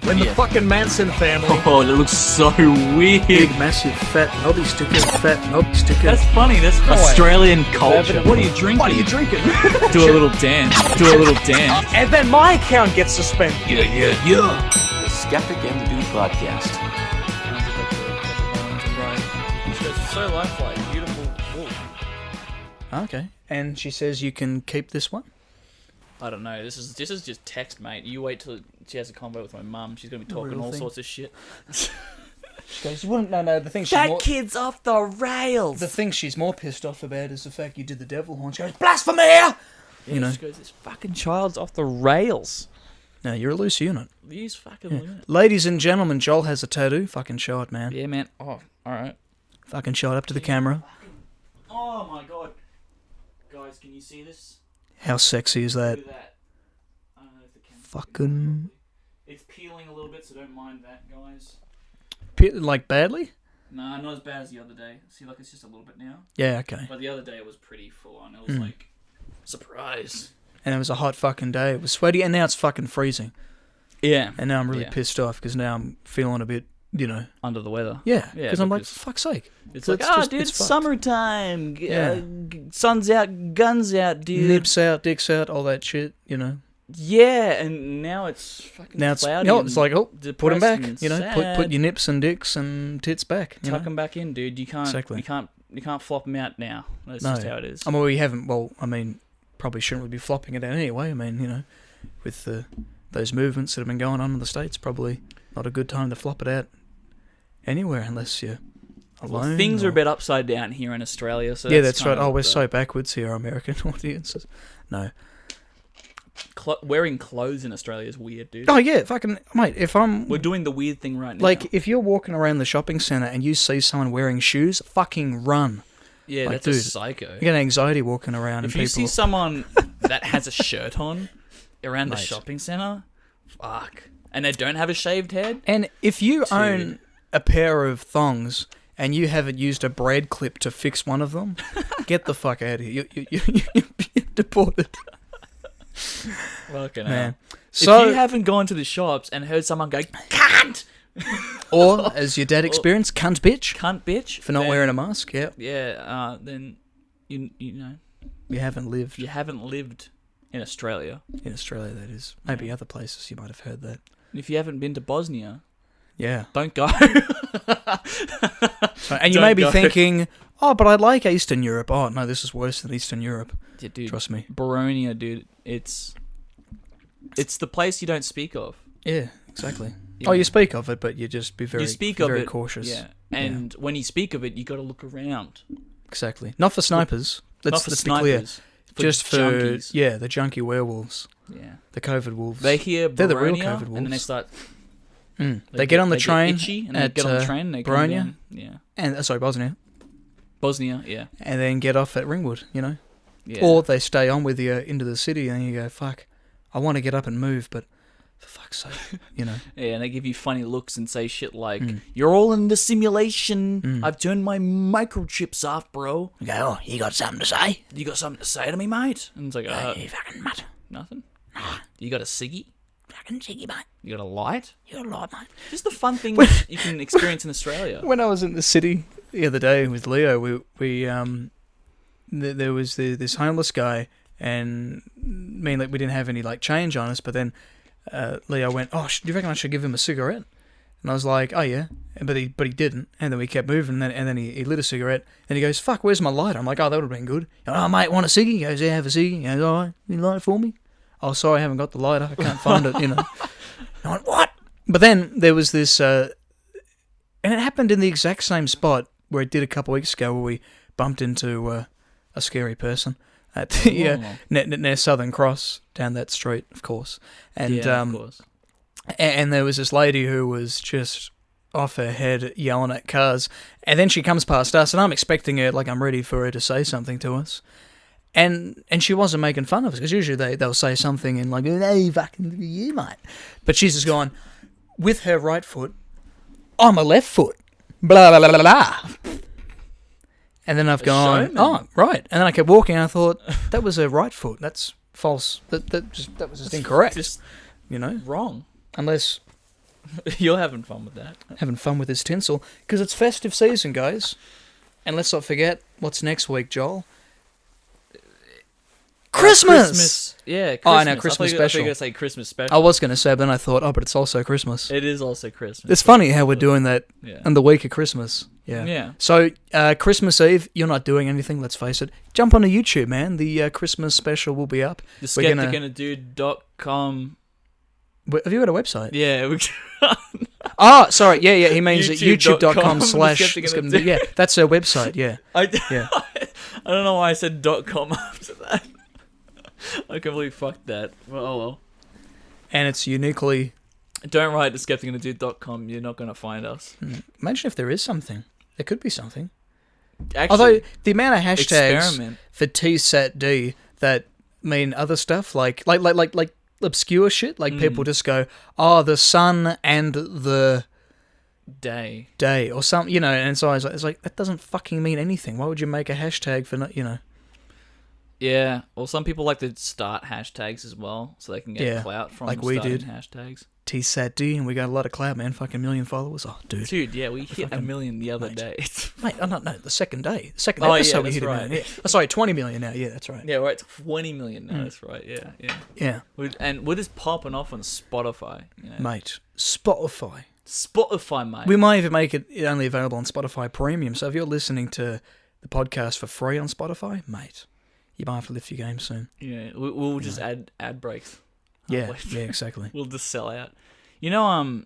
When the fucking Manson family. Oh, that looks so weird. Big, massive, fat knobby sticker, That's funny. That's Australian culture. What are you drinking? What are you drinking? Do a little dance. Do a little dance. And then my account gets suspended. Yeah. The Skeptic and the Dude podcast. Right. So lifelike, beautiful wool. Okay. And she says you can keep this one? I don't know. This is just text, mate. You wait till she has a convo with my mum. She's gonna be talking all sorts of shit. She goes, you wouldn't know. The thing she's more, kid's off the rails. the thing she's more pissed off about is the fact you did the devil horn. She goes, blasphemy! You know. She goes, this fucking child's off the rails. No, you're a loose unit. He's fucking lunatic. Ladies and gentlemen, Joel has a tattoo. Fucking show it, man. Yeah, man. Oh, alright. Fucking show it up to the camera. Oh my god. Guys, can you see this? How sexy is that? Look at that. I don't know if the camera. Fucking... It's peeling a little bit, so don't mind that, guys. Like badly? Nah, not as bad as the other day. See, like, it's just a little bit now. Yeah, okay. But the other day it was pretty full on. It was like, surprise. And it was a hot fucking day. It was sweaty, and now it's fucking freezing. Yeah. And now I'm really pissed off, because now I'm feeling a bit, you know... Under the weather. Yeah, because I'm like, for fuck's sake. It's like, dude, it's fucked. summertime. Yeah. Sun's out, guns out, dude. Nips out, dicks out, all that shit, you know. Yeah, and now it's fucking cloudy. Now it's like, oh, put them back, and you know. sad. Put your nips and dicks and tits back. Tuck them back in, dude. You can't. Exactly. You can't flop them out now. That's No. just how it is. I mean, we haven't. Well, I mean, probably shouldn't really be flopping it out anyway. I mean, you know, with those movements that have been going on in the States, probably not a good time to flop it out anywhere unless you're alone. Well, things are a bit upside down here in Australia. So yeah, that's right. Oh, we're so backwards here, American audiences. No. Wearing clothes in Australia is weird, dude. Oh yeah, fucking mate. If We're doing the weird thing right now. like, if you're walking around the shopping centre and you see someone wearing shoes, fucking run. Yeah, like, that's a dude, psycho. You get anxiety walking around. If and you people... see someone that has a shirt on around the Mate. shopping centre, fuck. And they don't have a shaved head. And if you own a pair of thongs and you haven't used a braid clip to fix one of them, get the fuck out of here. You're deported. Fucking Man. hell. So, if you haven't gone to the shops and heard someone go, cunt! or, as your dad experienced, cunt bitch, Cunt bitch. for not then- wearing a mask, yeah. Yeah, then you know, You haven't lived you haven't lived in Australia. in Australia, that is. Maybe other places you might have heard that. If you haven't been to Bosnia, Yeah. don't go. So, and you Don't may be go. thinking, oh, but I like Eastern Europe. Oh, no, this is worse than Eastern Europe. Yeah, dude, Trust me. Boronia, dude, it's the place you don't speak of. Yeah, exactly. Yeah. Oh, you speak of it, but you just be very, You speak of very it, cautious. yeah. And when you speak of it, you got to look around. Exactly. Not for snipers. Not for Let's be clear. snipers, Just for junkies. the junkie werewolves, Yeah, the COVID wolves. they hear They're the real Boronia, COVID and then they wolves. start. They get on the they train get itchy, and they at get on the train. And they come Boronia, down. Yeah, and Bosnia, yeah, and then get off at Ringwood. You know, yeah. or they stay on with you into the city, and you go, "Fuck, I want to get up and move, but for fuck's sake," you know. Yeah, and they give you funny looks and say shit like, "You're all in the simulation. I've turned my microchips off, bro. You go, "Oh, you got something to say? You got something to say to me, mate?" And it's like, You fucking mutt. nothing. You got a ciggy? Fucking jiggy, mate. You got a light? You got a lot, mate." Just the fun things you can experience in Australia. When I was in the city the other day with Leo, there was this homeless guy, and we didn't have any like change on us. But then Leo went, "Oh, do you reckon I should give him a cigarette?" And I was like, "Oh yeah," but he didn't. And then we kept moving, and then he lit a cigarette. And he goes, "Fuck, where's my lighter?" I'm like, "Oh, that would have been good." "Oh mate, want a ciggy?" He goes, "Yeah, have a ciggy." He goes, "All right, you light it for me?" "Oh, sorry, I haven't got the lighter. I can't find it." You know. I went, "What?" But then there was this, and it happened in the exact same spot where it did a couple of weeks ago, where we bumped into a scary person at the near Southern Cross down that street, of course. And of course. and there was this lady who was just off her head yelling at cars, and then she comes past us, and I'm expecting her, like I'm ready for her to say something to us. And she wasn't making fun of us, because usually they'll say something in like, "Hey, fucking you, mate." But she's just going, with her right foot, "I'm a left foot. Blah, blah, blah, blah, blah." And then I've gone, showman. "Oh, right." And then I kept walking, and I thought, that was her right foot. That's false. That was just incorrect. Just you know? wrong. Unless You're having fun with that. Having fun with his tinsel. Because it's festive season, guys. And let's not forget, what's next week, Joel? Christmas! Yeah, Christmas. Oh, I know, Christmas I thought you were special. going to say Christmas special. I was going to say, but then I thought, but it's also Christmas. It is also Christmas. It's funny how we're doing that Yeah. on the week of Christmas. Yeah. Yeah. So, Christmas Eve, you're not doing anything, let's face it. Jump onto YouTube, man. The Christmas special will be up. The We're gonna- skepticandthedude.com. Have you got a website? Yeah. Oh, sorry. Yeah. He means at YouTube.com youtube.com/. Yeah, that's our website. Yeah. Yeah. I don't know why I said .com after that. I completely fucked that. Well. And it's uniquely. Don't write to skepticandthedude.com. You're not going to find us. Imagine if there is something. There could be something. Actually, Although the amount of hashtags experiment. for TSATD that mean other stuff, like obscure shit, like people just go, oh, the sun and the Day. or something, and it's always like, that doesn't fucking mean anything. Why would you make a hashtag for not, Yeah. Well, some people like to start hashtags as well, so they can get clout from like we starting did. hashtags. TSATD, and we got a lot of clout, man. Fucking 1 million followers. Oh, dude. Dude, yeah, we hit 1 million the other mate. day. Mate, no, the second day. The second Oh, episode yeah, we that's hit a right. million. Yeah. Oh, sorry, 20 million now. Yeah, that's right. Yeah, we're at 20 million now. That's right. Yeah. Yeah. And we're just popping off on Spotify. Mate, Spotify. Spotify, mate. We might even make it only available on Spotify Premium. So if you're listening to the podcast for free on Spotify, mate, you might have to lift your game soon. Yeah, we'll just add ad breaks. Yeah, halfway. yeah, exactly. We'll just sell out.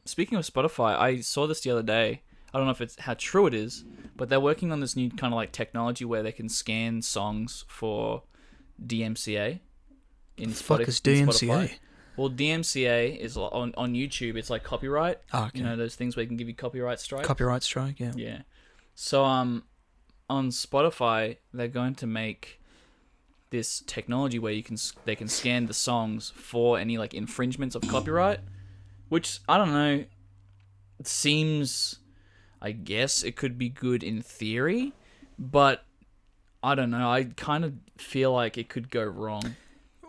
Speaking of Spotify, I saw this the other day. I don't know if it's how true it is, but they're working on this new kind of like technology where they can scan songs for DMCA in Fuck is in DMCA? Spotify. Well, DMCA is on YouTube. It's like copyright. Oh, okay. Those things where you can give you copyright strike. Copyright strike, yeah. Yeah. So on Spotify, they're going to make this technology where they can scan the songs for any like infringements of copyright, which I don't know. It seems, I guess it could be good in theory, but I don't know. I kind of feel like it could go wrong,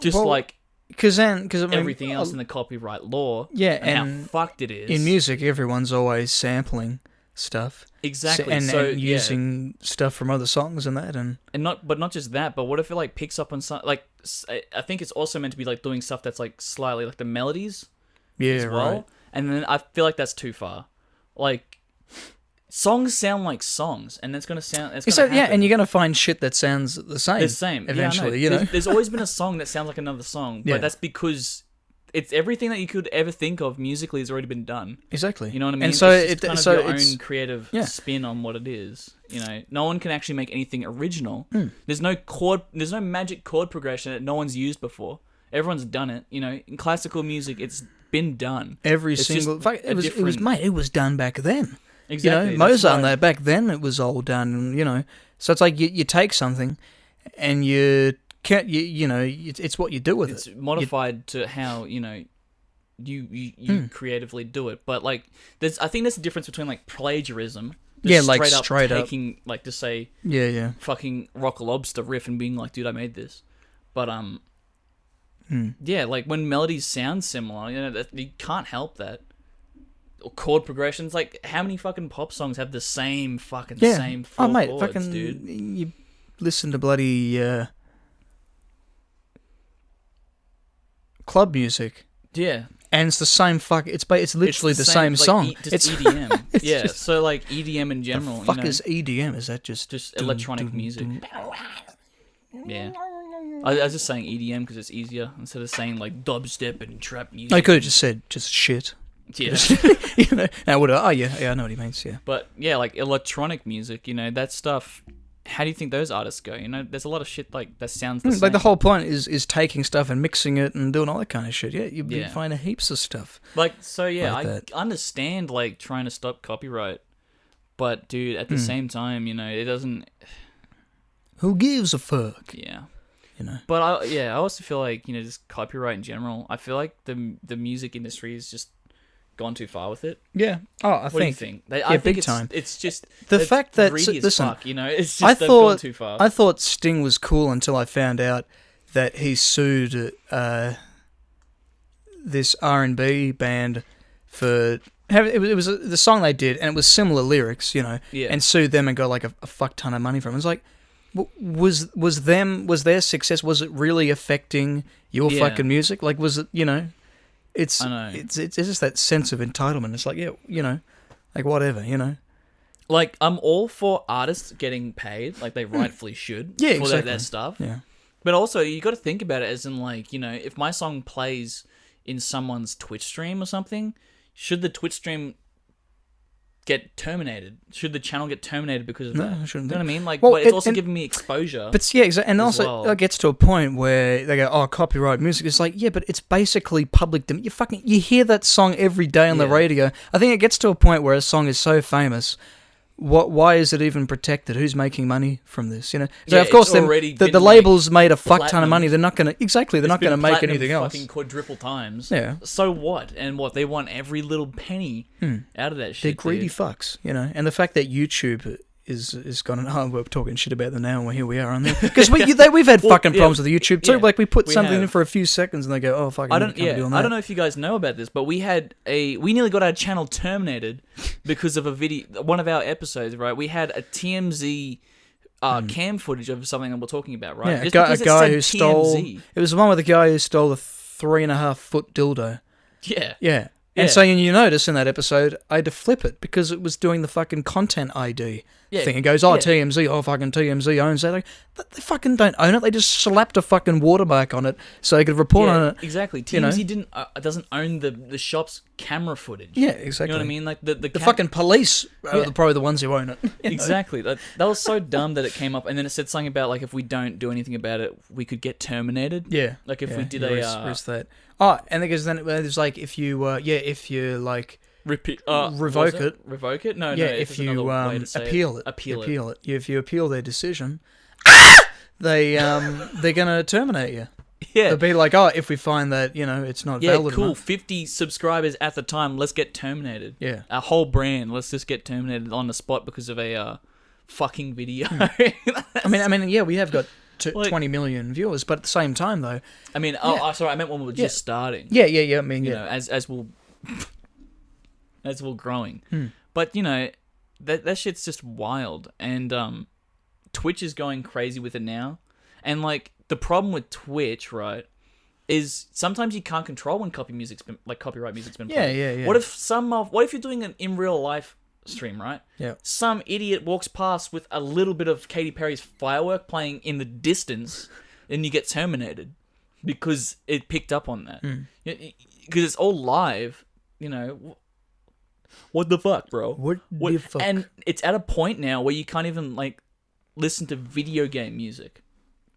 just Well, like because I mean, everything else in the copyright law. Yeah, and how fucked it is in music, everyone's always sampling stuff. Exactly, and so using stuff from other songs and that, and not just that, but what if it like picks up on some like I think it's also meant to be like doing stuff that's like slightly like the melodies, as well. Right. And then I feel like that's too far. Like songs sound like songs, and it's gonna sound. It's gonna happen. and you're gonna find shit that sounds the same. The same eventually. Yeah, I know. There's always been a song that sounds like another song, but Yeah. that's because it's everything that you could ever think of musically has already been done. Exactly. You know what I mean? And so it's just kind of your it's own creative yeah. spin on what it is. No one can actually make anything original. Mm. There's no magic chord progression that no one's used before. Everyone's done it. In classical music, it's been done. every It's single. just It was done back then. Exactly. Mozart and that back then it was all done. So it's like you take something, and you can't. It's what you do with It's it. modified to how you creatively do it. But like, I think there's a difference between like plagiarism. Just Yeah, like straight straight up. taking like to say Yeah. fucking Rock Lobster riff and being like, dude, I made this. But yeah, like when melodies sound similar, you can't help that. Or chord progressions, like how many fucking pop songs have the same fucking Yeah. same four Oh mate, chords, fucking dude? you listen to bloody club music. Yeah, And it's the same fuck. It's literally the same like, song. just It's EDM. it's Yeah, just- so like EDM in general. the fuck is EDM? Is that just electronic music? Yeah, I was just saying EDM because it's easier instead of saying like dubstep and trap music. I could have just said just shit. Yeah, I would have. Oh yeah, I know what he means. Yeah. but yeah, like electronic music, that stuff. How do you think those artists go? There's a lot of shit like that sounds the same. Like the whole point is taking stuff and mixing it and doing all that kind of shit. Yeah, you Yeah. find heaps of stuff. Like, so yeah, like I that. understand like trying to stop copyright, but dude, at the same time, it doesn't. Who gives a fuck? Yeah. But I also feel like just copyright in general. I feel like the music industry has just gone too far with it. yeah. Oh, I What do you think. think? I think big it's, time. It's just The it's fact that greedy as listen, fuck, it's just I they've gone thought too far. I thought Sting was cool until I found out that he sued this R&B band for it was the song they did, and it was similar lyrics, you know, Yeah. and sued them and got like a fuck ton of money from it. It's like, was their success? Was it really affecting your Yeah. fucking music? Like, was it? You know, it's I know. it's just that sense of entitlement. It's like, yeah, you know, like whatever, you know. Like, I'm all for artists getting paid, like they rightfully should, Yeah, for exactly. their stuff. Yeah. But also, you got to think about it as in, like, you know, if my song plays in someone's Twitch stream or something, should the Twitch stream get terminated? Should the channel get terminated because of No, that? I shouldn't You know what I mean? Like, Well, but it's it- also and- giving me exposure. But yeah, exactly. And as also, well. it gets to a point where they go, "Oh, copyright music." It's like, yeah, but it's basically public. You hear that song every day on the Yeah. radio. I think it gets to a point where a song is so famous. Why is it even protected? Who's making money from this? You know, so Yeah, of course, it's already the been, labels made a fuck ton of platinum. money. They're not gonna They're not gonna make Platinum anything else. fucking quadruple times. Yeah. So what? And what? They want every little penny out of that They're shit. greedy dude. fucks, you know. And the fact that YouTube is gone. Oh, we're talking shit about them now, and here we are on there because we've had Well, fucking yeah, problems with YouTube too. yeah, like we put we something in have. for a few seconds, and they go, "Oh, fucking." I don't know if you guys know about this, but we nearly got our channel terminated because of a video, one of our episodes, right? We had a TMZ cam footage of something that we're talking about, right? Yeah, Just a because it guy said who stole. TMZ. It was the one with the guy who stole a 3.5-foot dildo. Yeah. Yeah. And Yeah. so you notice in that episode, I had to flip it because it was doing the fucking content ID Yeah. thing. It goes, oh, Yeah. TMZ, oh, fucking TMZ owns that. Like, they fucking don't own it. They just slapped a fucking watermark on it so they could report Yeah, on it. exactly. you know? TMZ doesn't own the shop's camera footage. Yeah, exactly. You know what I mean? Like the The fucking police are Yeah. probably the ones who own it. You know? Exactly. That was so dumb that it came up, and then it said something about like if we don't do anything about it, we could get terminated. Yeah. Like if yeah, we did risk that. Oh, and because then it was like if you like revoke it. Revoke it? No, yeah, no. if there's you another way to say appeal it, Appeal it. If you appeal their decision, they're gonna terminate you. Yeah. They'll be like, oh, if we find that it's not Yeah, valid cool. enough. 50 subscribers at the time. Let's get terminated. Yeah. Our whole brand. Let's just get terminated on the spot because of a fucking video. I mean, yeah, we have got Like- 20 million viewers, but at the same time, though, I mean, sorry, I meant when we were Yeah. just starting. yeah. I mean, You yeah, know, as we're growing. Hmm. But that shit's just wild, and Twitch is going crazy with it now. And like the problem with Twitch, right, is sometimes you can't control when copyright music's been played. yeah. What if you're doing an in real life stream, right? Yeah. Some idiot walks past with a little bit of Katy Perry's Firework playing in the distance, and you get terminated because it picked up on that. Because it's all live, What the fuck, bro? What the fuck? And it's at a point now where you can't even like listen to video game music.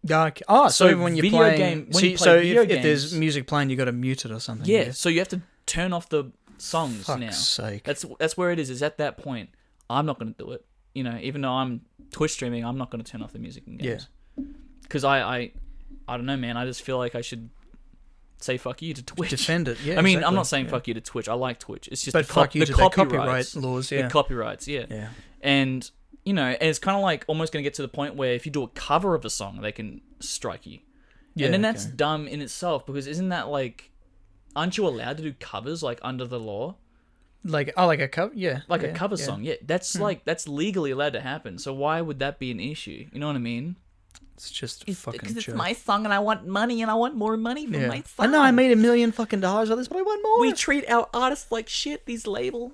So So even when you're video playing, game- when you so play video if there's games- music playing, you got to mute it or something. Yeah, so you have to turn off the songs Fuck's now. sake. That's where it is. Is at that point, I'm not going to do it. Even though I'm Twitch streaming, I'm not going to turn off the music in games. Because I don't know, man. I just feel like I should say fuck you to Twitch. Defend it. Yeah. I mean, I'm exactly. not saying Yeah. fuck you to Twitch. I like Twitch. It's just But the fuck you the to their copyright copyrights. laws. Yeah. The copyrights, yeah. Yeah. And and it's kind of like almost going to get to the point where if you do a cover of a song, they can strike you. Yeah, And then that's okay. dumb in itself because isn't that like, aren't you allowed to do covers like under the law? Like a cover. Yeah. Like yeah, a cover yeah. song, yeah. That's that's legally allowed to happen. So why would that be an issue? You know what I mean? It's just a fucking Because it's joke. my song and I want money and I want more money from Yeah. my song. I know I made $1 million fucking dollars on this, but I want more. We treat our artists like shit. These labels,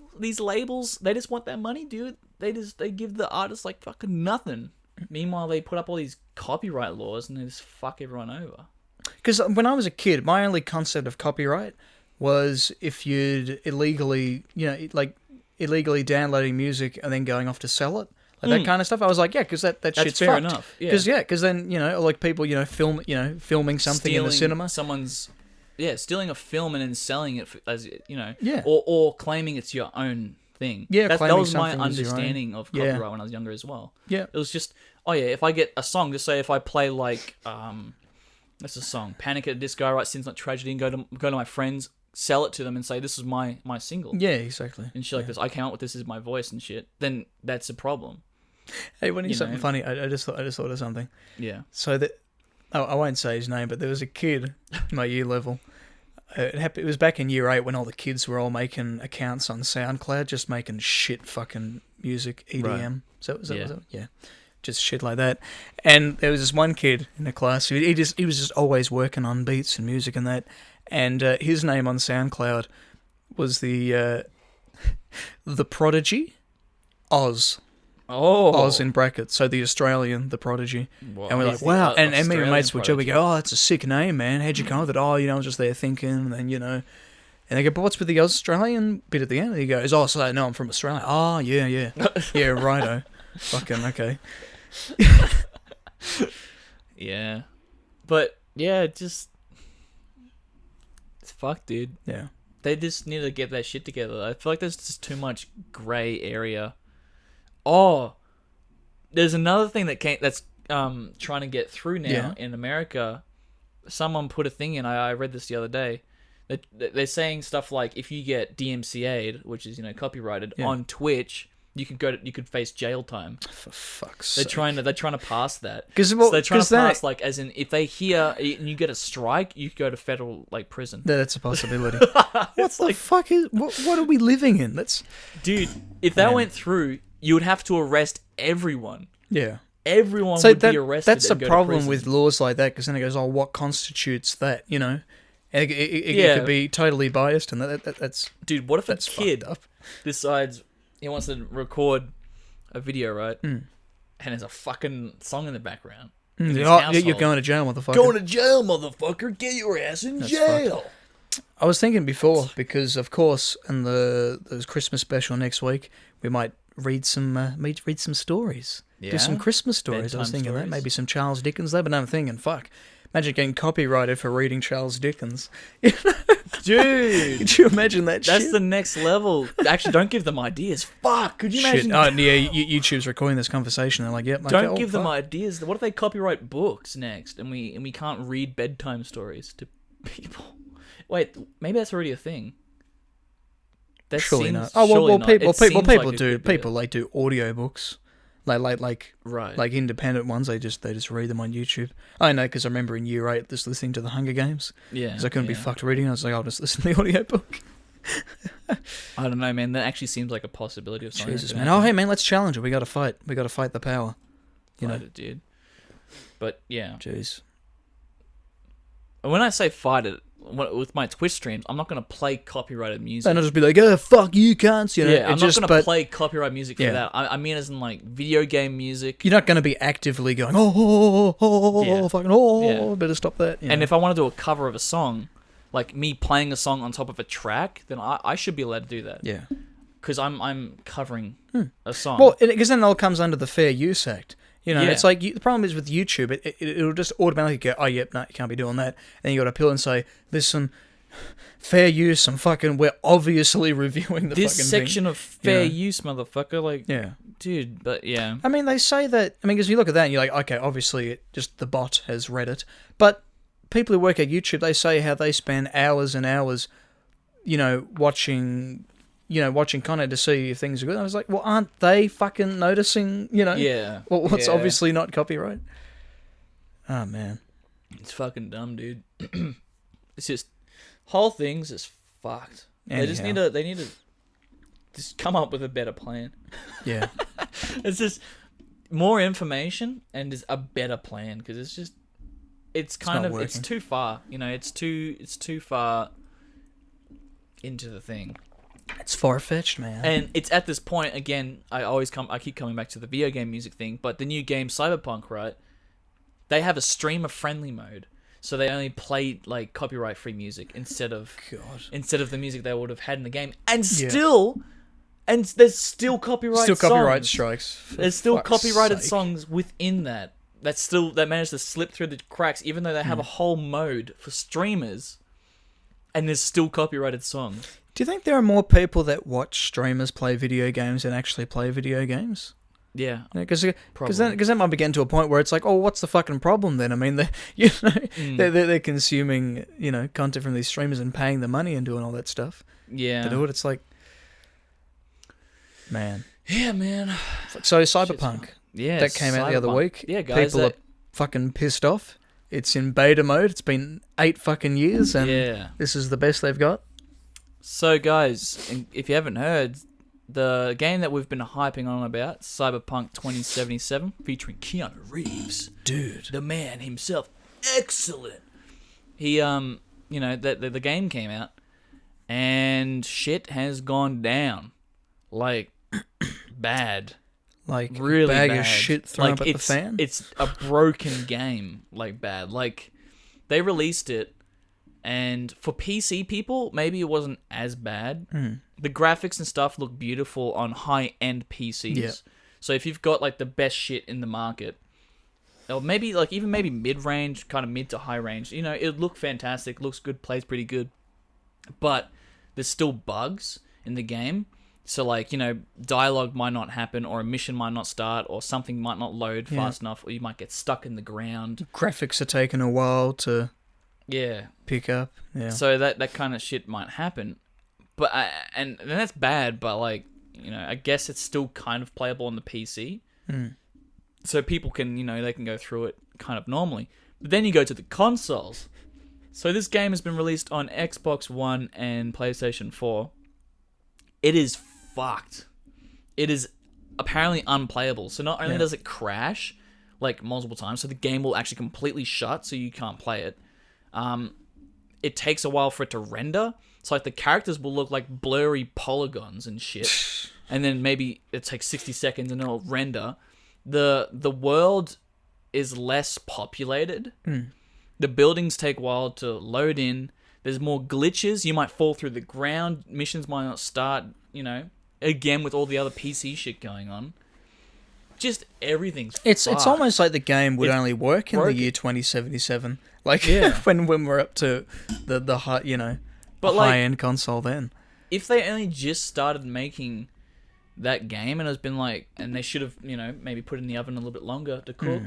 they just want that money, dude. They give the artists like fucking nothing. Meanwhile, they put up all these copyright laws and they just fuck everyone over. Because when I was a kid, my only concept of copyright was if you'd illegally downloading music and then going off to sell it, like that kind of stuff. I was like, yeah, because that shit's fair fucked. enough, yeah. Because then like people filming something in the cinema. Stealing a film and then selling it as Yeah. or claiming it's your own thing. Yeah, that claiming was my something as your own. understanding of Yeah. copyright when I was younger as well. Yeah. It was just, if I get a song, just say if I play like that's a song, Panic at the Disco, write Sin's Not Tragedy, and go to my friends, sell it to them and say this is my single. Yeah, exactly. And shit like this, I came up with this as my voice and shit, then that's a problem. Hey, when you You something know. funny, I just thought of something. Yeah. So that I won't say his name, but there was a kid in my year level. It was back in year 8 when all the kids were all making accounts on SoundCloud, just making shit fucking music, EDM. Right. So was Yeah. that? Yeah, just shit like that. And there was this one kid in the class who he was just always working on beats and music and that. And his name on SoundCloud was the Prodigy, Oz. Oh, Oz in brackets, so the Australian, the Prodigy. Wow. And we're like, He's the wow. And me and my Australian mates would joke, we Prodigy. go, oh, it's a sick name, man. How'd you come with it? Oh, I was just there thinking, and then, And they go, but what's with the Australian bit at the end? And he goes, oh, so no, I'm from Australia. Oh, yeah. Yeah, righto. Fucking, okay. Yeah, but yeah, it's fucked, dude. Yeah. They just need to get that shit together. I feel like there's just too much grey area. Oh, there's another thing that's trying to get through now in America. Someone put a thing in. I read this the other day. They're saying stuff like if you get DMCA'd, which is copyrighted on Twitch, you could face jail time. For fuck's They're sake. trying to pass that. 'Cause, So well, they're trying 'cause to that- pass like as in if they hear and you get a strike, you could go to federal prison. That's a possibility. What the fuck is... What are we living in? That's... Dude, if that Man. went through, you would have to arrest everyone. Yeah. Everyone So would be arrested. that's the and go to problem prison. with laws like that, because then it goes, oh, what constitutes that, And it Yeah. could be totally biased, and that's Dude, what if a that's kid fucked up. decides he wants to record a video, right? Mm. And there's a fucking song in the background. Oh, his you're household. going to jail, motherfucker. Going to jail, motherfucker! Get your ass in That's jail. I was thinking before, because of course, in the Christmas special next week, we might read some stories. Yeah? Do some Christmas stories. I was Bedtime thinking that. stories? Maybe some Charles Dickens there, but I'm thinking, fuck. Imagine getting copyrighted for reading Charles Dickens. Dude, Could you imagine that that's shit? the next level. Actually, don't give them ideas. Fuck, could you Shit. imagine? Oh, yeah, YouTube's recording this conversation. They're like, yep. Okay, Don't oh, give them fuck. ideas. What if they copyright books next, and we can't read bedtime stories to people? Wait, maybe that's already a thing. That Surely seems- not. Oh, surely well, not. people It seems like it do. could be People like do audiobooks. Like right. independent ones. They just read them on YouTube. I know, because I remember in year 8 just listening to the Hunger Games. Yeah, Because I couldn't be yeah. fucked reading. I was like, I'll just listen to the audiobook. I don't know, man. That actually seems like a possibility of something. Jesus, that man. could Oh, happen. hey, man, let's challenge it. We got to fight. We got to fight the power. Fight it, dude. But yeah, Jeez. when I say fight it with my Twitch streams, I'm not gonna play copyrighted music. And I'll just be like, oh, fuck you, cunts. Yeah, I'm not gonna but play copyright music for Yeah. that. I mean, as in like video game music. you're not going to be actively going, oh, Yeah. fucking, Yeah. better stop that. And if I want to do a cover of a song, like me playing a song on top of a track, then I should be allowed to do that. Yeah. Because I'm covering a song. Well, because then it all comes under the Fair Use Act. Yeah. It's like the problem is with YouTube, it'll just automatically go, oh, yep, no, you can't be doing that. And you got to appeal and say, listen, fair use, we're obviously reviewing the this fucking section thing. of fair Yeah. use, motherfucker, like, Yeah. dude, but yeah. I mean, they say that, because you look at that and you're like, okay, obviously just the bot has read it. But people who work at YouTube, they say how they spend hours and hours, watching content to see if things are good. I was like, well, aren't they fucking noticing, Yeah. what's Yeah. obviously not copyright? Oh, man. It's fucking dumb, dude. It's just whole thing's just fucked. They just Anyhow. need to just come up with a better plan. Yeah. It's just more information and just a better plan because it's kind not of it's working. too far. It's too far into the thing. It's far-fetched, man. And it's at this point again. I keep coming back to the video game music thing, but the new game Cyberpunk, right? They have a streamer-friendly mode, so they only play like copyright-free music instead of the music they would have had in the game, and there's still copyright. Still copyright songs. strikes. For There's still fuck's copyrighted sake. songs within that. That managed to slip through the cracks, even though they have a whole mode for streamers, and there's still copyrighted songs. Do you think there are more people that watch streamers play video games than actually play video games? Yeah, Because Probably. that might be getting to a point where it's like, oh, what's the fucking problem then? I mean, they're consuming content from these streamers and paying the money and doing all that stuff yeah, to do it. It's like, man. yeah, man. So Cyberpunk Yeah, that came out the other Cyberpunk. week. Yeah, guys, people are fucking pissed off. It's in beta mode. It's been 8 fucking years, and this is the best they've got. So, guys, if you haven't heard, the game that we've been hyping on about, Cyberpunk 2077, featuring Keanu Reeves. Dude. The man himself. Excellent. He, the game came out, and shit has gone down. Like, bad. Like, really bag bad. of shit thrown like, up at the fan? It's a broken game. Like, bad. Like, they released it, and for PC people, maybe it wasn't as bad. The graphics and stuff look beautiful on high-end PCs. Yeah. So if you've got, like, the best shit in the market, or maybe, like, even maybe mid-range, kind of mid to high range, you know, it look fantastic, looks good, plays pretty good. But there's still bugs in the game. So, like, you know, dialogue might not happen, or a mission might not start, or something might not load fast enough, or you might get stuck in the ground. Graphics are taking a while to pick up. Yeah. So that kind of shit might happen. But and that's bad, but, like, you know, I guess it's still kind of playable on the PC. So people can, you know, they can go through it kind of normally. But then you go to the consoles. So this game has been released on Xbox One and PlayStation 4. It is fucked. It is apparently unplayable. So not only does it crash, like, multiple times, so the game will actually completely shut, so you can't play it. It takes a while for it to render. So, like, the characters will look like blurry polygons and shit. And then maybe it takes 60 seconds and it'll render. The world is less populated. The buildings take a while to load in. There's more glitches. You might fall through the ground. Missions might not start, you know, again with all the other PC shit going on. Just everything's It's fucked. almost like the game would only work in the broken. year 2077. Like, Yeah. when we're up to the high, you know, But, like, high-end console then. If they only just started making that game and it's been like, and they should have, you know, maybe put it in the oven a little bit longer to cook.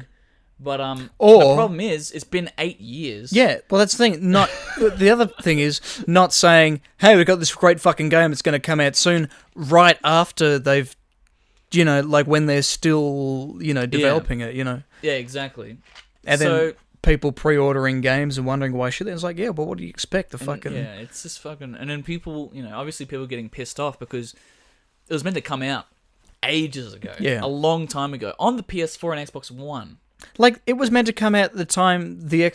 But Or- the problem is, it's been 8 years. Yeah, well, that's the thing. Not the other thing is not saying, "Hey, we've got this great fucking game. It's going to come out soon." Right after they've, you know, like when they're still, you know, developing it. You know, Yeah, exactly. and So- then people pre-ordering games and wondering why shit. It's like, yeah, but what do you expect? The fucking Yeah, it's just fucking. And then people, you know, obviously people getting pissed off because it was meant to come out ages ago. Yeah. A long time ago on the PS4 and Xbox One. like it was meant to come out at the time the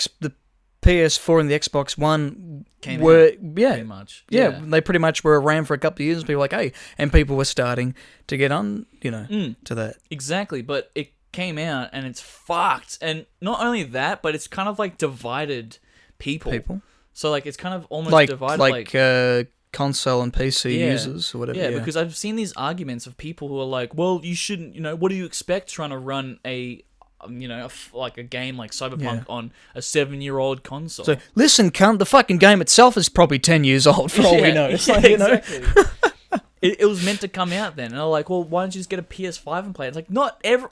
PS4 and the Xbox One Came were out, yeah pretty much. yeah they pretty much were around for a couple of years. People were like, hey, and people were starting to get on, you know, to that. Exactly, but it came out and it's fucked. And not only that, but it's kind of like divided people. So, like, it's kind of almost divided console and PC users or whatever. Yeah, because I've seen these arguments of people who are like, well, you shouldn't, you know, what do you expect trying to run a, you know, like a game like Cyberpunk on a 7-year-old console? So, listen, cunt, the fucking game itself is probably 10 years old for all we know. It's like, you know? Exactly. it was meant to come out then. And they're like, well, why don't you just get a PS5 and play it? It's like, not every...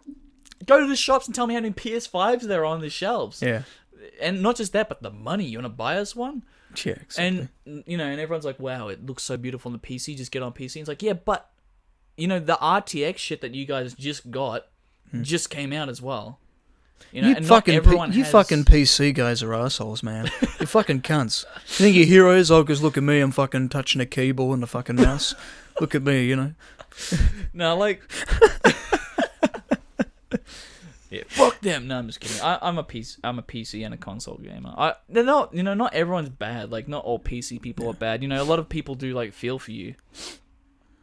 Go to the shops and tell me how many PS5s there are on the shelves. Yeah. And not just that, but the money. You want to buy us one? Yeah, exactly. And, you know, and everyone's like, wow, it looks so beautiful on the PC. Just get on PC. And it's like, yeah, but, you know, the RTX shit that you guys just got just came out as well. You know, and not everyone has... fucking PC guys are assholes, man. You fucking cunts. You think you're heroes? Oh, because look at me, I'm fucking touching a keyboard and a fucking mouse. Look at me, you know. No, like... Yeah, fuck them. No, I'm just kidding. I'm a PC and a console gamer. They're not, you know, not everyone's bad. Like, not all PC people are bad. You know, a lot of people do, like, feel for you.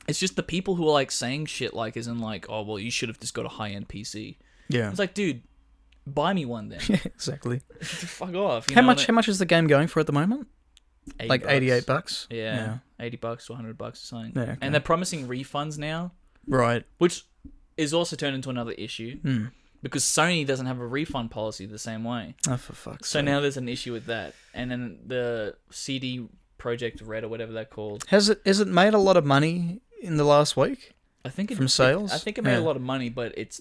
It's just the people who are, like, saying shit like, isn't like, oh, well, you should have just got a high-end PC. Yeah. It's like, dude, buy me one then. Yeah, exactly. Fuck off. How much is the game going for at the moment? Like $88? Yeah, $80 to $100 or something. Yeah, okay. And they're promising refunds now. Right. Which is also turned into another issue. Because Sony doesn't have a refund policy the same way. Oh, for fuck's So sake. now there's an issue with that. And then the CD Projekt Red or whatever they're called. Has it made a lot of money in the last week? I think from sales? I think it made a lot of money, but it's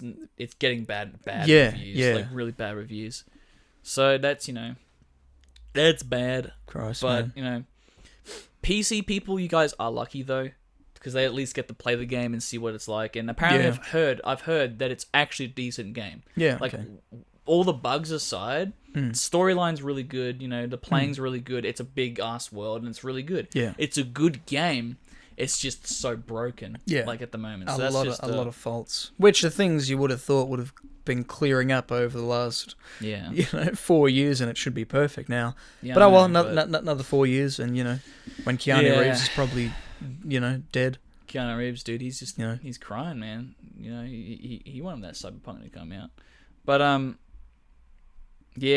getting bad Yeah, reviews. yeah. Like really bad reviews. So that's, you know, that's bad. Christ, But, man. you know, PC people, you guys are lucky though. Because they at least get to play the game and see what it's like. And apparently Yeah. I've heard that it's actually a decent game. Yeah, Like, okay. all the bugs aside, Storyline's really good. You know, the playing's really good. It's a big ass world and it's really good. Yeah. It's a good game. It's just so broken. Yeah. Like at the moment. A So that's lot just of a lot of faults, which are things you would have thought would have been clearing up over the last 4 years, and it should be perfect now. Yeah, But I oh well, know, but- another 4 years, and when Keanu Reeves is probably dead. Keanu Reeves, dude, he's just You know. he's crying, man. He wanted that Cyberpunk to come out, but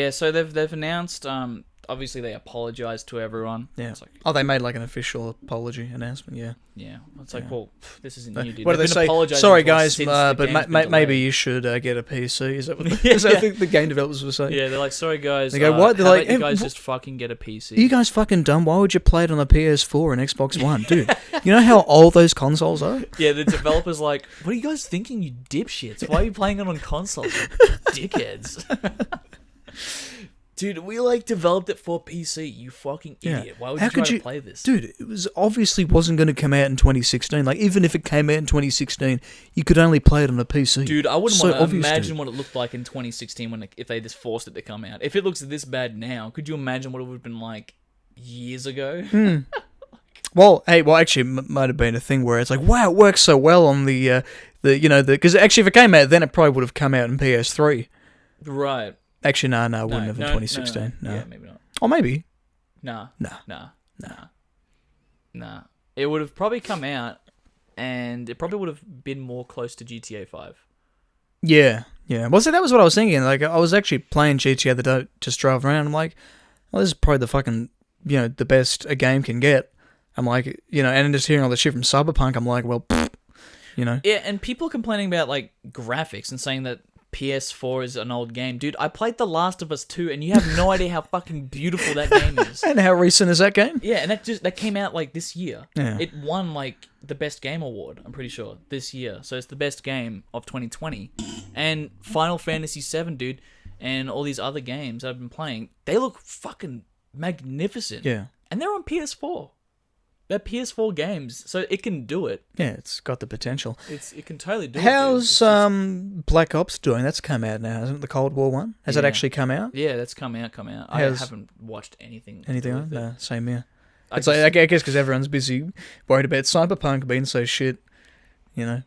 so they've announced. Obviously they apologized to everyone. Yeah. It's like, They made like an official apology announcement. Yeah. yeah. It's like, well, this isn't new, dude. What do They've they been say? apologizing Sorry, to us guys, since the but game's been maybe delayed. you should get a PC. Is that what Yeah, is that I think the game developers were saying? Yeah, they're like, sorry guys. They go, what? They're how like, about you "Hey, guys wh- just fucking get a PC. Are you guys fucking dumb? Why would you play it on a PS4 and Xbox One? Dude, you know how old those consoles are? Yeah, the developer's like, what are you guys thinking, you dipshits? Why are you playing it on consoles, you dickheads? Dude, we developed it for PC, you fucking idiot. Why would you try to play this? Dude, it was obviously wasn't going to come out in 2016. Like, even if it came out in 2016, you could only play it on a PC. Dude, I wouldn't So want to obvious, imagine dude. what it looked like in 2016 if they just forced it to come out. If it looks this bad now, could you imagine what it would have been like years ago? Well, actually, it might have been a thing where it's like, wow, it works so well on because actually, if it came out then, it probably would have come out in PS3. Right. Actually, no, it wouldn't have in 2016. No. Yeah, maybe not. Or maybe. Nah. Nah. It would have probably come out, and it probably would have been more close to GTA 5. Yeah. Well, see, that was what I was thinking. Like, I was actually playing GTA the other day, just driving around. I'm like, well, this is probably the fucking, the best a game can get. I'm like, and just hearing all the shit from Cyberpunk, I'm like, well, Yeah, and people complaining about, graphics and saying that PS4 is an old game. Dude, I played The Last of Us 2, and you have no idea how fucking beautiful that game is. And how recent is that game? Yeah, and that came out, this year. Yeah. It won, the Best Game Award, I'm pretty sure, this year. So it's the best game of 2020. And Final Fantasy VII, dude, and all these other games I've been playing, they look fucking magnificent. Yeah. And they're on PS4. They're PS4 games, so it can do it. Yeah, it's got the potential. It can totally do How's it. Dude. Black Ops doing? That's come out now, hasn't it? The Cold War one? Has that Yeah. actually come out? Yeah, that's come out. I haven't watched anything. Anything with on? it. No, same here. I It's just- I guess because everyone's busy worried about Cyberpunk being so shit, I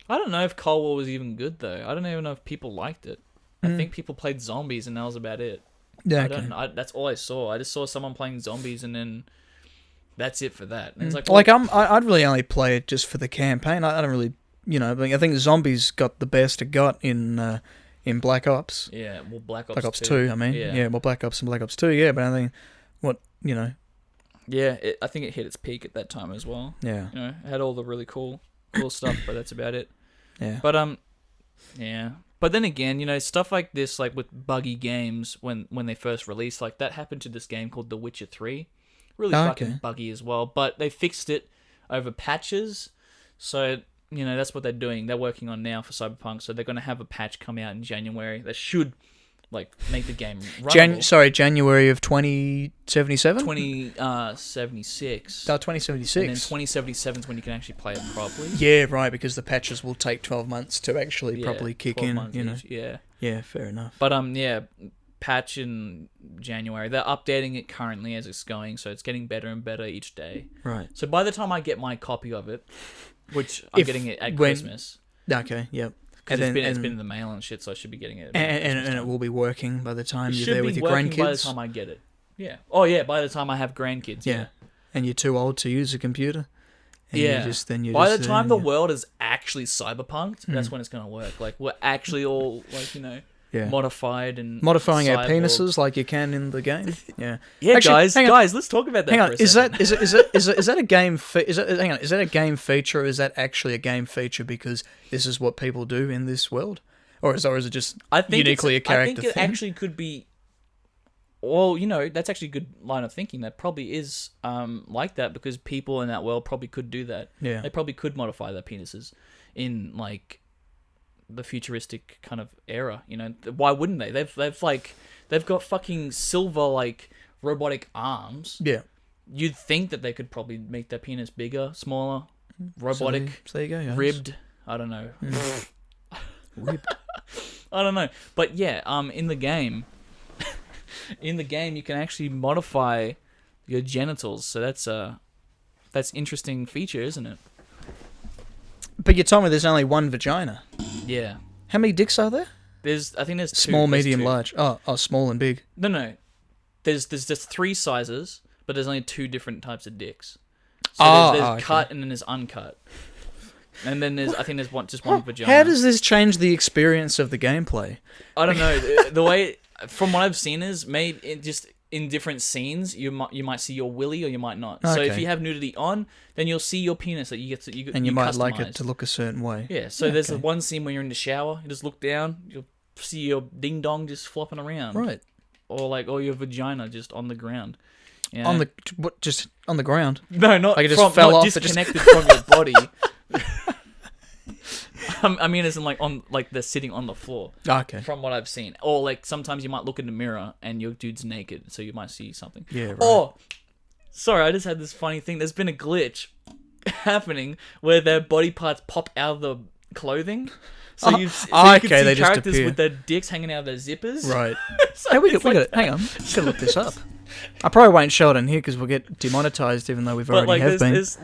don't know if Cold War was even good though. I don't even know if people liked it. I think people played zombies and that was about it. Yeah, I okay. don't know. That's all I saw. I just saw someone playing zombies and then that's it for that. And it's I'd really only play it just for the campaign. I don't really, I think zombies got the best it got in Black Ops. yeah, well, Black Ops, Black Ops 2, I mean. Yeah, well, Black Ops and Black Ops 2, yeah, but I think, Yeah, I think it hit its peak at that time as well. yeah. It had all the really cool stuff, but that's about it. Yeah. But yeah. But then again, stuff like this, with buggy games when they first released, that happened to this game called The Witcher 3. Really fucking buggy as well. But they fixed it over patches. So, that's what they're doing. They're working on now for Cyberpunk. So they're going to have a patch come out in January that should, make the game runnable. January of 2077? 2076. Oh, 2076. And then 2077 is when you can actually play it properly. Yeah, right, because the patches will take 12 months to actually properly kick 12 in, months each, yeah. Yeah, fair enough. But patch in January. They're updating it currently as it's going, so it's getting better and better each day. Right. So by the time I get my copy of it, which I'm getting it at Christmas. Okay, yep. Because it's been in the mail and shit, so I should be getting it. And it will be working by the time It you're should there be with your working grandkids. by the time I get it. Yeah. Oh yeah, by the time I have grandkids. Yeah. And you're too old to use a computer. And Yeah. You're by just the time there, the world is actually cyberpunked, that's when it's gonna work. We're actually all modified and modifying our cyborg. penises like you can in the game. Yeah. Yeah, Actually, hang on. guys, let's talk about that. Hang for on, a is second. that a game? Hang on, is that a game feature? Or is that actually a game feature because this is what people do in this world, or is it just uniquely a character I think it thing? actually could be. Well, that's actually a good line of thinking. That probably is like that because people in that world probably could do that. Yeah. They probably could modify their penises in the futuristic kind of era. Why wouldn't they? They've got fucking silver robotic arms. Yeah. You'd think that they could probably make their penis bigger, smaller, robotic, So there you go. Guys. ribbed. I don't know. Ribbed. I don't know. But yeah, in the game, in the game you can actually modify your genitals. So that's interesting feature, isn't it? But you told me there's only one vagina. Yeah. How many dicks are there? I think there's two. Small, There's medium, two. large. Oh, small and big. No. There's just 3 sizes, but there's only 2 different types of dicks. So there's okay. cut and then there's uncut. And then I think there's just one vagina. How does this change the experience of the gameplay? I don't know. The way, from what I've seen, is made just in different scenes. You might see your willy or you might not. So if Okay. you have nudity on, then you'll see your penis that you get to And you might like customize. it to look a certain way. Yeah. So there's okay. one scene where you're in the shower. You just look down. You'll see your ding dong just flopping around. Right. Or your vagina just on the ground. You know? On the what? Just on the ground. No, not Like it just fell not off, it just- disconnected from your body. I mean, as in they're sitting on the floor. Okay. From what I've seen, or like sometimes you might look in the mirror and your dude's naked, so you might see something. Yeah. Right. Oh, sorry, I just had this funny thing. There's been a glitch happening where their body parts pop out of the clothing. So you can okay, see they just characters appear. with their dicks hanging out of their zippers. Right. So Hey, we it's got hang on. Just gotta look this up. I probably won't show it in here because we'll get demonetized, even though we've But already have been. there's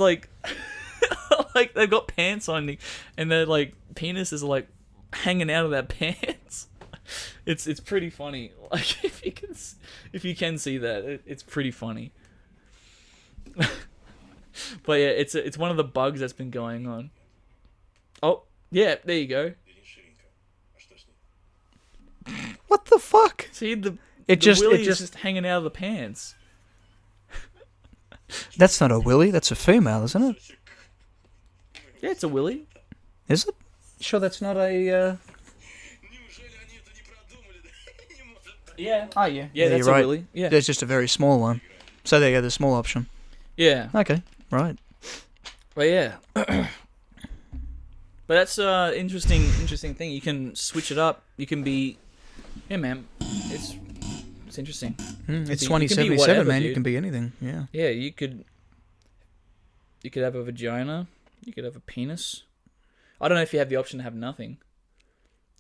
like they've got pants on and their like penis is like hanging out of their pants. It's pretty funny. Like if you can see that, it's pretty funny. But yeah, it's one of the bugs that's been going on. Oh yeah, there you go. What the fuck? See the It the just willy is just hanging out of the pants. That's not a willy. That's a female, isn't it? Yeah, it's a willy. Is it? Sure, that's not a. Yeah. Oh yeah. Yeah, that's you're right. a willy. Yeah. There's just a very small one. So there you go. The small option. Yeah. Okay. Right. But yeah. But that's interesting thing. You can switch it up. You can be, yeah, man. It's interesting. It's You can be 2077, whatever, man. You dude. can be anything. Yeah. Yeah, you could have a vagina. You could have a penis. I don't know if you have the option to have nothing.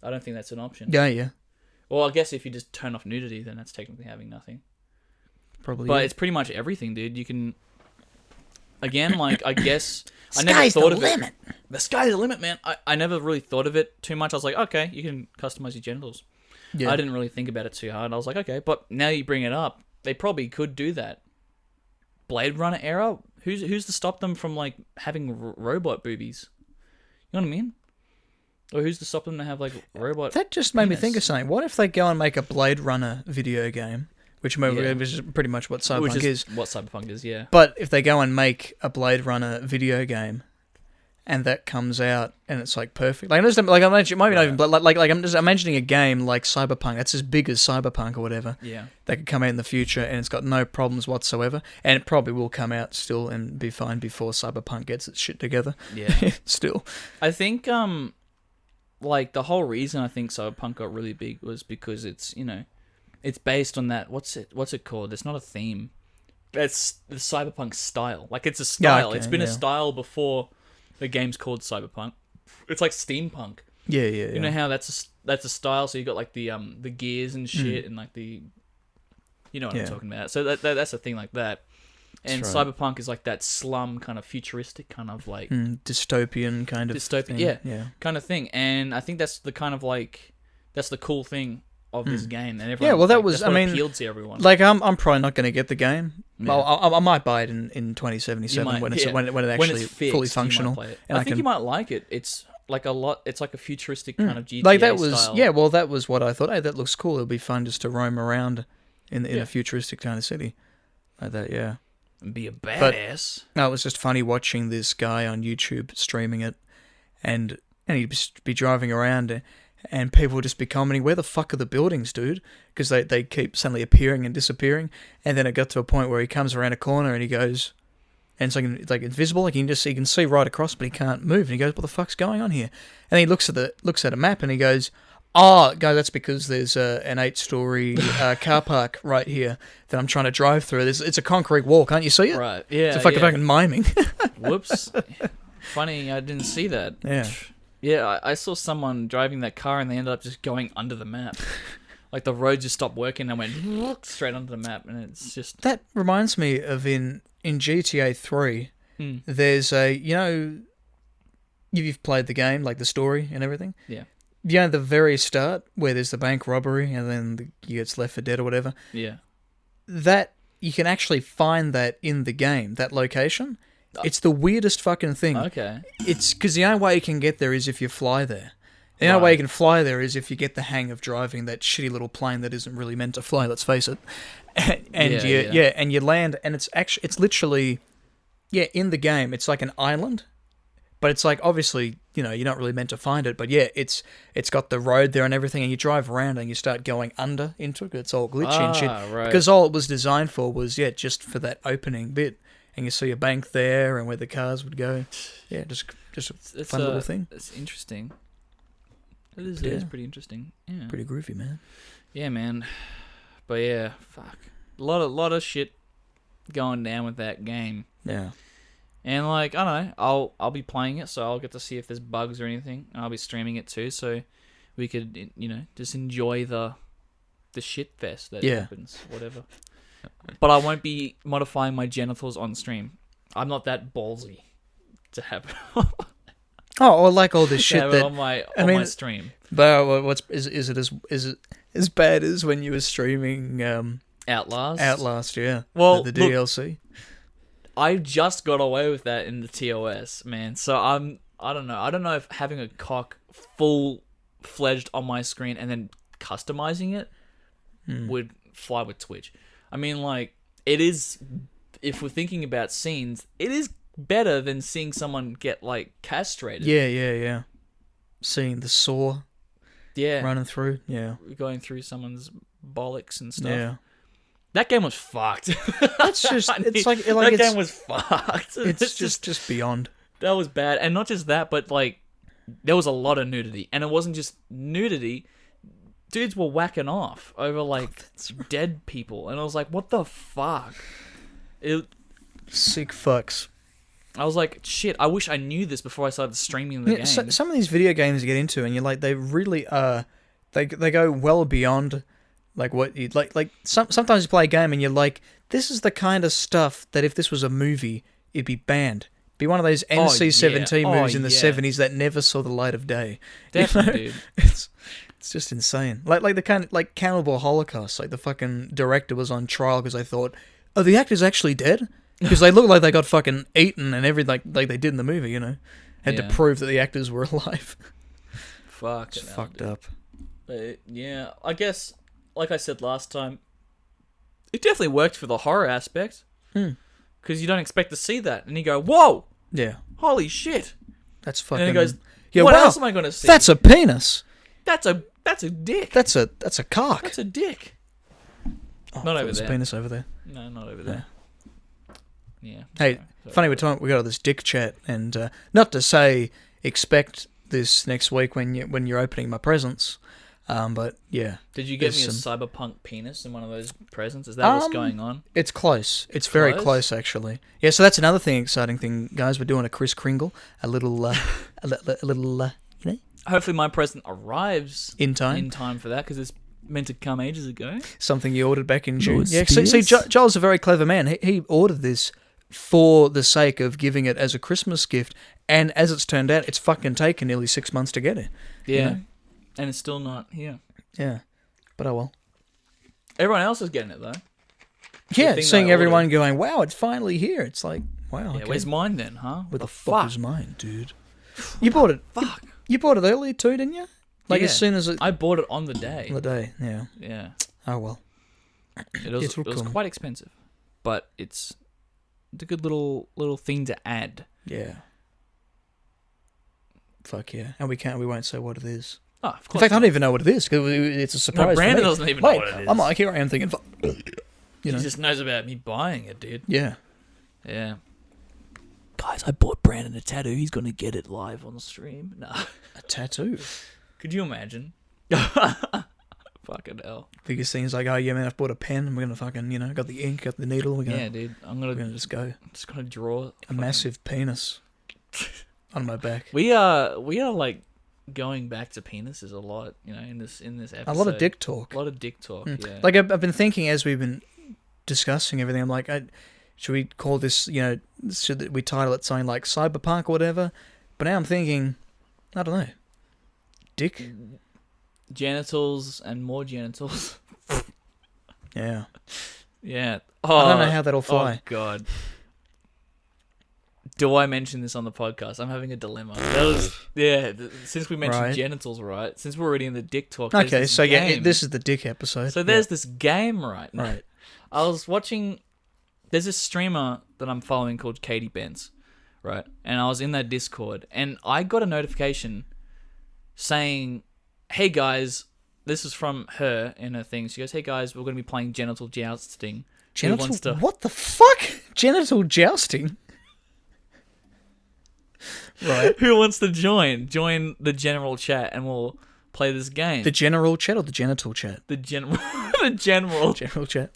I don't think that's an option. Yeah. Yeah. Well, I guess if you just turn off nudity, then that's technically having nothing. Probably. But yeah. it's pretty much everything, dude. You can. Again, like I guess I Sky's never thought the of limit. it. The sky's the limit, man. I never really thought of it too much. I was like, okay, you can customize your genitals. Yeah. I didn't really think about it too hard. I was like, okay, but now you bring it up, they probably could do that. Blade Runner era, who's to stop them from like having robot boobies? You know what I mean? Or who's to stop them to have like robot? That just made me penis? think of something. What if they go and make a Blade Runner video game, which Yeah. is pretty much what Cyberpunk Which is. what Cyberpunk is, yeah. But if they go and make a Blade Runner video game, and that comes out and it's like perfect, like I'm just like I'm imagining, maybe not even, but like I'm just imagining a game like Cyberpunk that's as big as Cyberpunk or whatever. Yeah. That could come out in the future and it's got no problems whatsoever, and it probably will come out still and be fine before Cyberpunk gets its shit together. Yeah. Still. I think like the whole reason I think Cyberpunk got really big was because it's, you know, it's based on that what's it called? It's not a theme. It's the Cyberpunk style. Like it's a style. okay, It's been a yeah. style before the game's called Cyberpunk. It's like steampunk. Yeah. You know how that's a style, so you got like the gears and shit and like the, you know what I'm Yeah. talking about. So that's a thing like that. And That's right. Cyberpunk is like that slum kind of futuristic kind of like dystopian kind of dystopian, thing. yeah, kind of thing. And I think that's the kind of like that's the cool thing of this game. And everyone, Yeah, well, that like, was- that's I what mean, appealed to everyone. Like I'm probably not going to get the game. Yeah. Well, I might buy it in You 2077 might- when it's yeah. when it When actually it's fixed, fully you might functional. play it. And I think you might like it. It's like a lot. It's like a futuristic kind of GTA like that was style. yeah. Well, that was what I thought. Hey, that looks cool. It'll be fun just to roam around in Yeah. a futuristic kind of city like that. Yeah. And be a badass. No, it was just funny watching this guy on YouTube streaming it, and he'd just be driving around, and people would just be commenting, "Where the fuck are the buildings, dude?" Because they keep suddenly appearing and disappearing, and then it got to a point where he comes around a corner and he goes, and it's like invisible, like he can see right across, but he can't move, and he goes, "What the fuck's going on here?" And he looks at a map and he goes, "Oh, guy, that's because there's an 8-story car park right here that I'm trying to drive through. It's a concrete wall, can't you see it?" Right. Yeah. It's a fucking miming. Whoops. Funny, I didn't see that. Yeah. Yeah, I saw someone driving that car and they ended up just going under the map. Like the road just stopped working and went straight onto the map, and it's just That reminds me of in GTA 3, there's a, you've played the game, like the story and everything. Yeah. The very start where there's the bank robbery and then you gets left for dead or whatever. Yeah. That, you can actually find that in the game, that location. It's the weirdest fucking thing. Okay. It's because the only way you can get there is if you fly there. The only way you can fly there is if you get the hang of driving that shitty little plane that isn't really meant to fly, let's face it. And you land, and it's literally, in the game, it's like an island, but it's like, obviously, you're not really meant to find it, but it's got the road there and everything, and you drive around and you start going under into it, 'cause it's all glitchy and shit. Right. Because all it was designed for was, just for that opening bit, and you see a bank there and where the cars would go. Yeah, just a fun little thing. It's interesting. It's pretty interesting. Yeah. Pretty groovy, man. Yeah, man. But yeah, fuck. A lot of shit going down with that game. Yeah. And like, I don't know, I'll be playing it, so I'll get to see if there's bugs or anything. I'll be streaming it too, so we could, just enjoy the shit fest that happens, whatever. But I won't be modifying my genitals on stream. I'm not that ballsy to have it. Oh, or like all this shit that on my stream. But is it as bad as when you were streaming Outlast? Outlast, yeah. Well, the DLC. I just got away with that in the TOS, man. So I don't know. I don't know if having a cock full-fledged on my screen and then customizing it would fly with Twitch. I mean, like, it is, if we're thinking about scenes, it is better than seeing someone get, like, castrated. Yeah. Seeing the saw Yeah. running through, Going through someone's bollocks and stuff. Yeah. That game was fucked. That's just, that game was fucked. It's just beyond. That was bad. And not just that, but, like, there was a lot of nudity. And it wasn't just nudity. Dudes were whacking off over, like, dead people. And I was like, what the fuck? Sick fucks. I was like, shit, I wish I knew this before I started streaming the game. Some of these video games you get into, and you're like, they really are, they go well beyond, like, what you like. Sometimes you play a game and you're like, this is the kind of stuff that if this was a movie, it'd be banned. Be one of those NC-17 movies in the 70s that never saw the light of day. Definitely, dude. It's just insane. Like the kind of, like, Cannibal Holocaust. Like, the fucking director was on trial because they thought, are the actors actually dead? Because they look like they got fucking eaten and everything, like they did in the movie, Had to prove that the actors were alive. Fuck. It's fucked up. But yeah, I guess, like I said last time, it definitely worked for the horror aspect. Because you don't expect to see that. And you go, whoa! Yeah. Holy shit! That's fucking... And he goes, yeah, what wow, else am I going to see? That's a penis! That's a dick! That's a cock! That's a dick! Oh, not over there's there. a penis over there. No, not over there. Yeah. Hey, funny, we got all this dick chat, and not to say expect this next week when you're opening my presents, but yeah. Did you get me a cyberpunk penis in one of those presents? Is that what's going on? It's close. It's very close, actually. Yeah, so that's another exciting thing, guys. We're doing a Kris Kringle, a little, Hopefully my present arrives in time. In time for that, because it's meant to come ages ago. Something you ordered back in June. Yeah, see, Joel's a very clever man. He ordered this for the sake of giving it as a Christmas gift, and as it's turned out, it's fucking taken nearly 6 months to get it. Yeah, and it's still not here. Yeah, but oh well. Everyone else is getting it though. Yeah, seeing everyone going, wow, it's finally here. It's like, wow. Yeah, okay. where's mine then, huh? Where the fuck is mine, dude? You bought it. Fuck. You bought it earlier too, didn't you? Like, as soon as it... I bought it on the day. On the day, yeah. Yeah. Oh, well. It was quite expensive, but it's a good little thing to add. Yeah. Fuck yeah. And we won't say what it is. Oh, of course. In fact, I don't even know what it is, because it's a surprise. No, Brandon doesn't even know what it is. I'm like, here I am thinking, He just knows about me buying it, dude. Yeah. Yeah. Guys, I bought Brandon a tattoo. He's going to get it live on the stream. Nah. A tattoo? Could you imagine? Fucking hell. Biggest thing is like, oh yeah, man, I've bought a pen, and we're going to fucking, got the ink, got the needle, we're going yeah, dude. we're going to just go. Just going to draw a massive penis on my back. We are like going back to penises a lot, in this episode. A lot of dick talk. A lot of dick talk, yeah. Like, I've been thinking as we've been discussing everything, I'm like, should we call this, should we title it something like Cyberpunk or whatever? But now I'm thinking, I don't know. Dick? Genitals and more genitals. Yeah. Yeah. I don't know how that'll fly. Oh, God. Do I mention this on the podcast? I'm having a dilemma. Since we mentioned genitals, right? Since we're already in the dick talk. Okay, so this is the dick episode. So there's this game right now. Right. I was watching. There's this streamer that I'm following called Katie Benz, right? And I was in that Discord, and I got a notification saying, "Hey guys," this is from her in her thing. She goes, "Hey guys, we're going to be playing genital jousting." What the fuck? Genital jousting? Right. Who wants to join? Join the general chat, and we'll play this game. The general chat or the genital chat? The general. The general. General chat.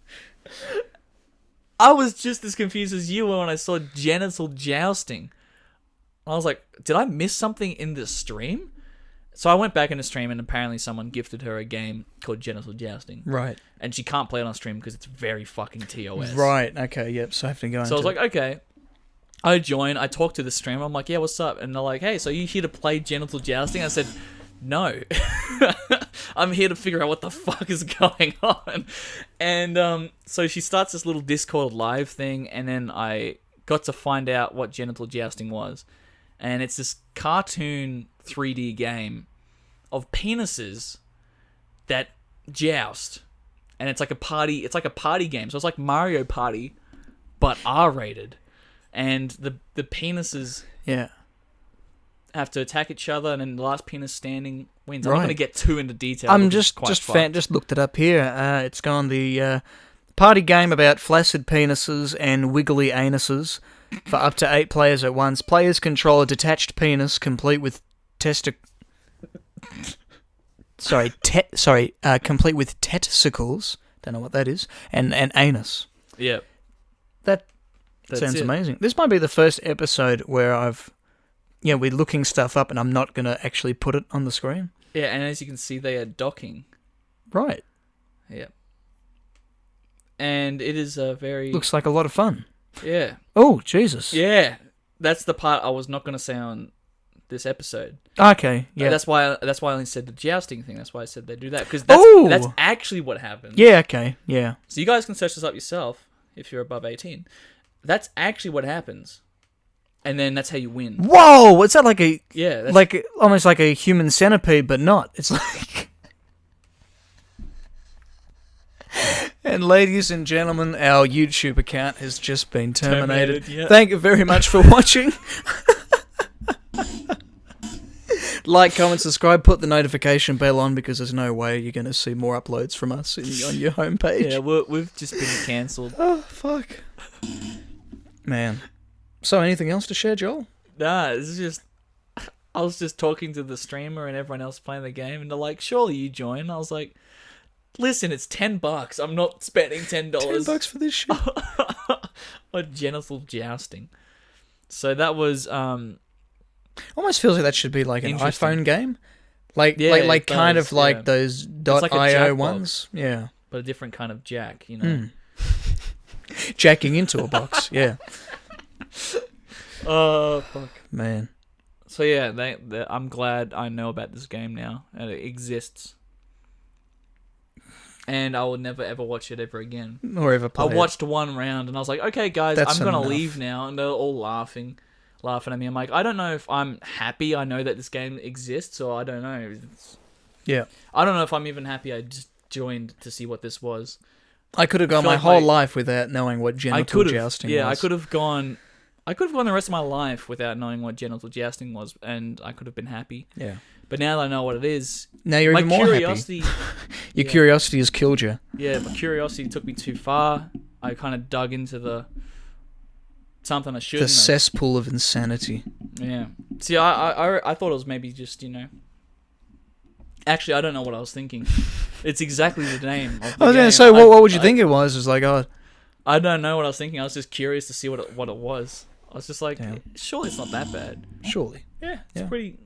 I was just as confused as you were when I saw genital jousting. I was like, did I miss something in the stream? So I went back in the stream, and apparently someone gifted her a game called Genital Jousting. Right. And she can't play it on stream because it's very fucking TOS. Right. Okay. Yep. So I have to go into. So I was like, okay. I join. I talk to the streamer. I'm like, yeah, what's up? And they're like, hey, so you here to play Genital Jousting? I said, no. I'm here to figure out what the fuck is going on. And so she starts this little Discord live thing, and then I got to find out what Genital Jousting was. And it's this cartoon 3D game of penises that joust. And it's like a party game. So it's like Mario Party, but R-rated. And the penises have to attack each other, and then the last penis standing wins. I'm not going to get too into detail. I'm just looked it up here. It's gone the party game about flaccid penises and wiggly anuses for up to 8 players at once. Players control a detached penis complete with complete with testicles. Don't know what that is. And anus. Yeah. That sounds amazing. This might be the first episode where we're looking stuff up and I'm not going to actually put it on the screen. Yeah, and as you can see, they are docking. Right. Yeah. And it is a very... Looks like a lot of fun. Yeah. Oh, Jesus. Yeah. That's the part I was not going to say on this episode. Okay, yeah. That's why I only said the jousting thing. That's why I said they do that. Because that's actually what happens. Yeah, okay, yeah. So you guys can search this up yourself if you're above 18. That's actually what happens. And then that's how you win. Whoa! What's that like a... Yeah. Like, almost like a human centipede, but not. It's like... And ladies and gentlemen, our YouTube account has just been terminated. Yeah. Thank you very much for watching. Like, comment, subscribe, put the notification bell on because there's no way you're going to see more uploads from us on your homepage. Yeah, we've just been cancelled. Oh, fuck. Man. So, anything else to share, Joel? Nah, it's just... I was just talking to the streamer and everyone else playing the game, and they're like, surely you join. I was like, listen, it's $10. I'm not spending $10. $10 for this shit. On genital jousting. So that was... Almost feels like that should be like an iPhone game. Like kind of like those like .io ones. Yeah. But a different kind of jack, you know. Jacking into a box, yeah. Oh, fuck. Man. So yeah, I'm glad I know about this game now. And it exists. And I will never ever watch it ever again. Or ever play I watched one round and I was like, okay guys, I'm going to leave now. And they're all laughing at me. I'm like, I don't know if I'm happy I know that this game exists, or I don't know. Yeah. I don't know if I'm even happy I just joined to see what this was. I could have gone my whole life without knowing what genital jousting was. Yeah, I could have gone the rest of my life without knowing what genital jousting was, and I could have been happy. Yeah. But now that I know what it is, now you're even more happy. Your curiosity has killed you. Yeah, my curiosity took me too far. I kind of dug into something I shouldn't. The cesspool of insanity. Yeah. See, I thought it was maybe just, Actually, I don't know what I was thinking. It's exactly the name. I was going to say, what would you think it was? It's like, I don't know what I was thinking. I was just curious to see what it was. I was just like, surely it's not that bad. Surely. Yeah, it's pretty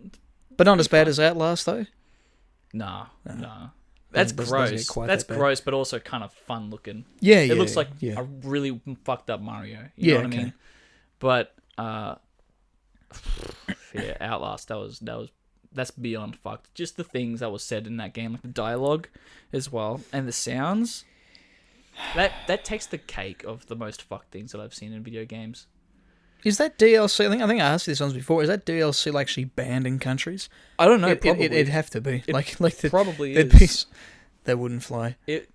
But not as bad as Outlast, though. No. That's doesn't get gross. quite That's that bad. gross, but also kind of fun looking. Yeah, It looks like yeah. a really fucked up Mario. You know what I mean? But yeah, Outlast. That's beyond fucked. Just the things that was said in that game, like the dialogue as well, and the sounds. That takes the cake of the most fucked things that I've seen in video games. Is that DLC? I think I asked you this once before. Is that DLC actually banned in countries? I don't know. It'd have to be. Probably there'd is. be, that wouldn't fly. It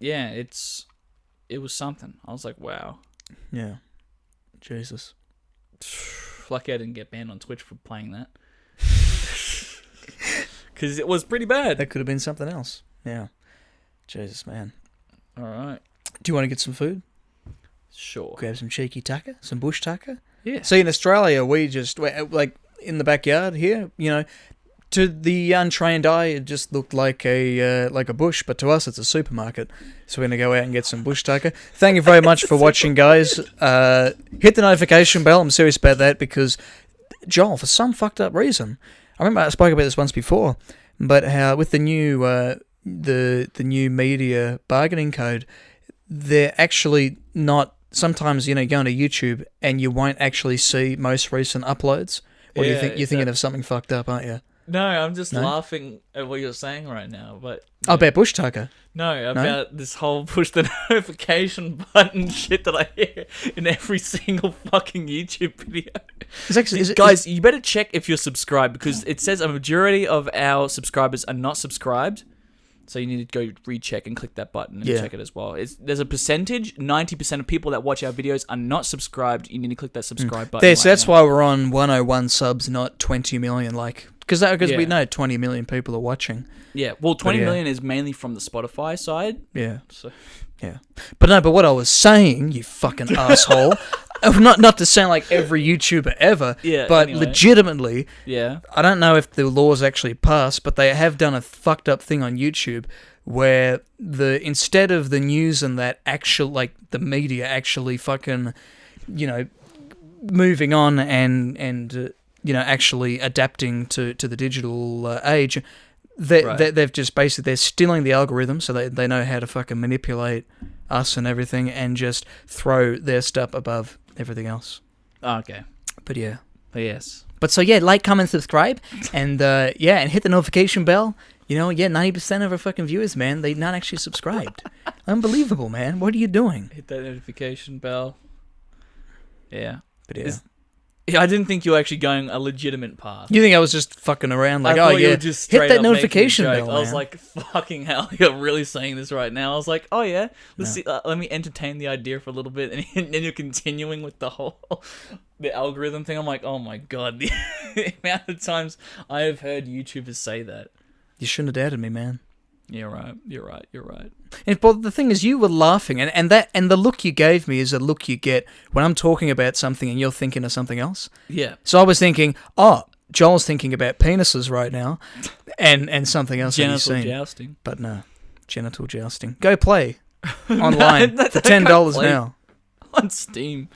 was something. I was like, wow. Yeah. Jesus. Lucky I didn't get banned on Twitch for playing that. Because it was pretty bad. That could have been something else. Yeah. Jesus, man. All right. Do you want to get some food? Sure. Grab some cheeky tucker? Some bush tucker? Yeah. See, in Australia, we just, like, in the backyard here, to the untrained eye, it just looked like a bush, but to us, it's a supermarket. So we're going to go out and get some bush tucker. Thank you very much for watching, guys. Hit the notification bell. I'm serious about that because, Joel, for some fucked up reason, I remember I spoke about this once before, but how with the new the new media bargaining code, they're actually not. Sometimes you go to YouTube and you won't actually see most recent uploads. Or Yeah, you're thinking of something fucked up, aren't you? No, I'm just No? laughing at what you're saying right now. But Oh, about bush tucker. no, about this whole push the notification button shit that I hear in every single fucking YouTube video. It's actually, Guys, you better check if you're subscribed because it says a majority of our subscribers are not subscribed. So you need to go recheck and click that button and check it as well. There's a percentage, 90% of people that watch our videos are not subscribed. You need to click that subscribe button. So that's why we're on 101 subs, not 20 million. Because we know 20 million people are watching. Yeah, well, 20 million is mainly from the Spotify side. Yeah. So Yeah. But what I was saying, you fucking asshole, not to sound like every YouTuber ever, but anyway. legitimately, Yeah. I don't know if the laws actually passed, but they have done a fucked up thing on YouTube where instead of the news and that the media actually fucking, moving on and actually adapting to the digital age, they've just basically, they're stealing the algorithm, so they know how to fucking manipulate us and everything and just throw their stuff above everything else. Okay. But yeah. Yes. But so yeah, like, comment, subscribe, and and hit the notification bell. 90% of our fucking viewers, man, they're not actually subscribed. Unbelievable, man. What are you doing? Hit that notification bell. Yeah. But yeah. I didn't think you were actually going a legitimate path. You think I was just fucking around I thought you were just hit straight that up making a notification joke. bell, I was man. like, fucking hell, you're really saying this right now. I was like, oh yeah, let's see. Let me entertain the idea for a little bit, and then you're continuing with the algorithm thing. I'm like, oh my god, the amount of times I have heard YouTubers say that. You shouldn't have doubted me, man. You're right. But the thing is, you were laughing, and the look you gave me is a look you get when I'm talking about something and you're thinking of something else. Yeah. So I was thinking, oh, Joel's thinking about penises right now, and something else that he's Genital seen. jousting. But no, genital jousting. Go play online for $10 now. On Steam.